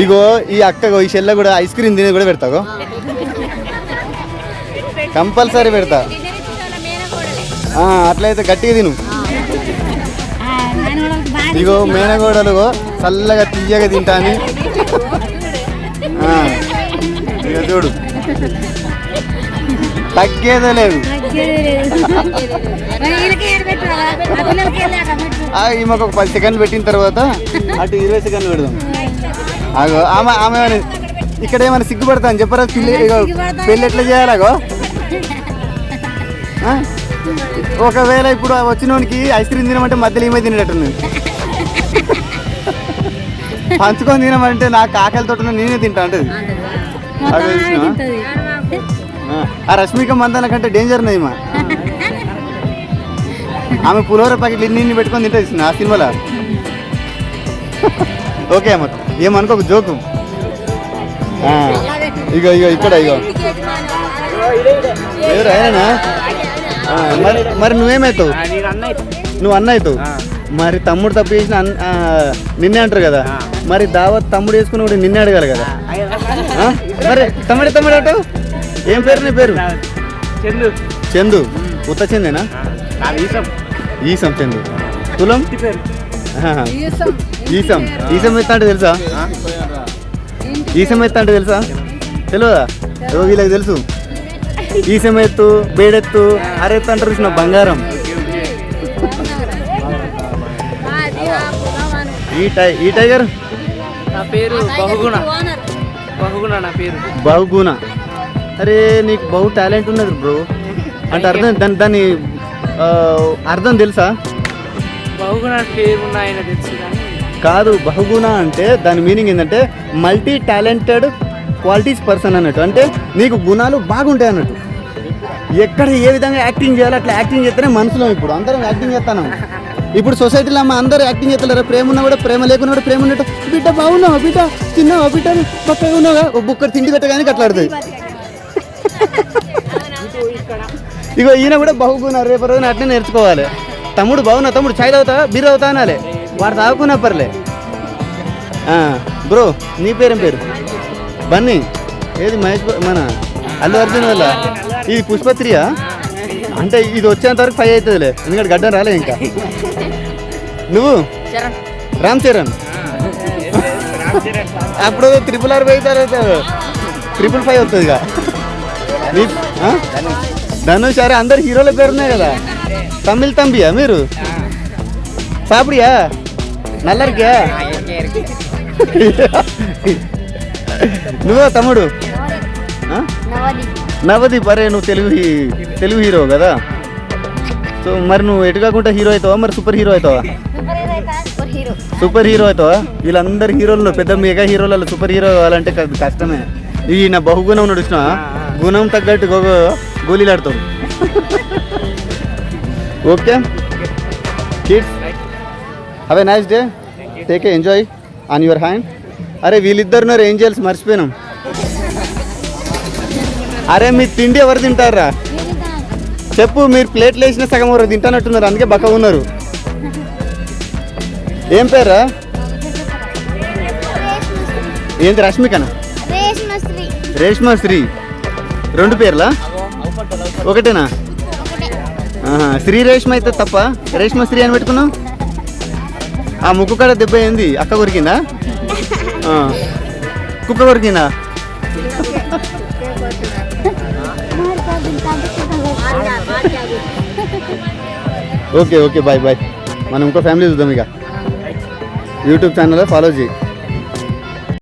ఇగో ఈ అక్కగో ఈ చెల్ల కూడా ఐస్ క్రీమ్ తినేది కూడా పెడతాగో, కంపల్సరీ పెడతా. అట్లయితే గట్టిగా తిను. ఇగో మేనగోడలు చల్లగా తీయగా తింటాని. ఇక చూడు తగ్గేదే లేదు. ఈమెకు ఒక 10 సెకండ్లు పెట్టిన తర్వాత అటు 20 సెకండ్లు పెడదాం. ఆమె ఇక్కడ ఏమైనా సిగ్గుపడతా అని చెప్పరా? పెళ్ళి ఎట్లా చేయాలాగో. ఒకవేళ ఇప్పుడు వచ్చినోనికి ఐస్ క్రీమ్ తినమంటే మధ్యలో ఏమై తినేటట్టుంది. పంచుకొని తినమంటే నాకు ఆకలితో నేనే తింటా అంటది. ఆ రష్మిక మందాన కంటే డేంజర్ నది మా. ఆమె పులిహోర ప్యాకెట్లు ఇన్ని పెట్టుకొని తింటుంది ఆ సినిమాలో. ఓకే అమ్మ, ఏమనుకో ఒక జోకు. ఇగో ఇగో ఇక్కడ ఇగో ఎవరు అయినా. మరి నువ్వేమవుతావు? నువ్వు అన్న అవుతావు. మరి తమ్ముడు తప్పు చేసిన నిన్నే అంటారు కదా. మరి దావత్ తమ్ముడు వేసుకుని కూడా నిన్నే అడగాలి కదా. మరి తమ్ముడు అంటావు. ఏం పేరు నీ పేరు? చందు. ఉత్త చందేనా? ఈసం చందు. తులం ఈసం. ఈసం ఎత్తా అంటే తెలుసా? ఈసం ఎత్తా అంటే తెలుసా? తెలియదా? వీళ్ళకి తెలుసు. ఈసం ఎత్తు, బేడెత్తు, అరెత్తు అంటారు చూసిన బంగారం. ఈ టైగర్ నా పేరు బహుగుణ. నా పేరు బహుగుణ. అరే నీకు బహు టాలెంట్ ఉన్నది బ్రో. అంటే అర్థం దాని అర్థం తెలుసా? బహుగుణ పేరు ఆయన తెలుసు కాదు. బహుగుణ అంటే దాని మీనింగ్ ఏంటంటే మల్టీ టాలెంటెడ్ క్వాలిటీస్ పర్సన్ అన్నట్టు. అంటే నీకు గుణాలు బాగుంటాయి అన్నట్టు. ఎక్కడ ఏ విధంగా యాక్టింగ్ చేయాలో అట్లా యాక్టింగ్ చేస్తేనే మనసులో. ఇప్పుడు అందరం యాక్టింగ్ చేస్తాను. ఇప్పుడు సొసైటీలో అమ్మ అందరూ యాక్టింగ్ చేస్తలేరు. ప్రేమ ఉన్నా కూడా ప్రేమ లేకున్నా కూడా ప్రేమ ఉన్నట్టు. బిడ్డ బాగున్నావు, బిడ్డ తిన్నావా, బిడ్డ పక్కగా ఉన్నావుగా, బుక్కడు తిండి పెట్టగానే అట్లాడుతుంది. ఇగో ఈయన కూడా బహుగుణ. రేపు రోజున అట్నే నేర్చుకోవాలి. తమ్ముడు బాగున్నా, తమ్ముడు ఛాయ్ తాగుతా, బీర్ తాగుతా అనాలి. వాడు తాగుకున్నా పర్లే. బ్రో నీ పేరేం పేరు? బన్నీ. ఏది మహేష్ మన అల్లు అర్జున్ వల్ల ఇది పుష్పత్రియా? అంటే ఇది వచ్చేంత వరకు 5 అవుతుందిలే, ఎందుకంటే గడ్డం రాలే ఇంకా. నువ్వు రామ్ చరణ్. అప్పుడు 666 పోయిన తర్వాత 555 అవుతుంది ఇక. ధనుష్. అరే అందరు హీరోల పేరున్నాయి కదా. తమిళ్ తంబియా మీరు? సాపిడియా? నల్లరికా? నువ్వా తమ్ముడు? నవదీప్. అరే నువ్వు తెలుగు హీరో కదా. సో మరి నువ్వు ఎటు కాకుండా హీరో అవుతావా, మరి సూపర్ హీరో అవుతావా? సూపర్ హీరో అవుతావా? వీళ్ళందరు హీరోలు పెద్ద మెగా హీరోలలో సూపర్ హీరో కావాలంటే కష్టమే. ఈ నా బహుగుణం ఉన్నాడు చూసినా, గుణం తగ్గట్టు గోళీలాడుతావు. Okay kids, have a nice day, take a enjoy on your hand. అరే వీళ్ళిద్దరున్నారు ఏంజల్స్, మర్చిపోయినాం. అరే మీ తిండి ఎవరు తింటారా చెప్పు? మీరు ప్లేట్లు వేసిన సగం ఎవరు తింటానట్టున్నారు, అందుకే బక్క ఉన్నారు. ఏం పేరా? ఏంటి రష్మికనా? రేష్మశ్రీ. 2 పేర్లా? ఒకటేనా? శ్రీ రేష్మ అయితే తప్ప రేష్మశ్రీ అని పెట్టుకున్నావు. ఆ ముక్కు కాడ దెబ్బ ఏంది? అక్క కొరికిందా? కుక్క కొరికిందా? Okay bye. మనం ఇంకో ఫ్యామిలీ చూద్దాం. ఇక యూట్యూబ్ ఛానల్లో ఫాలో చేయి.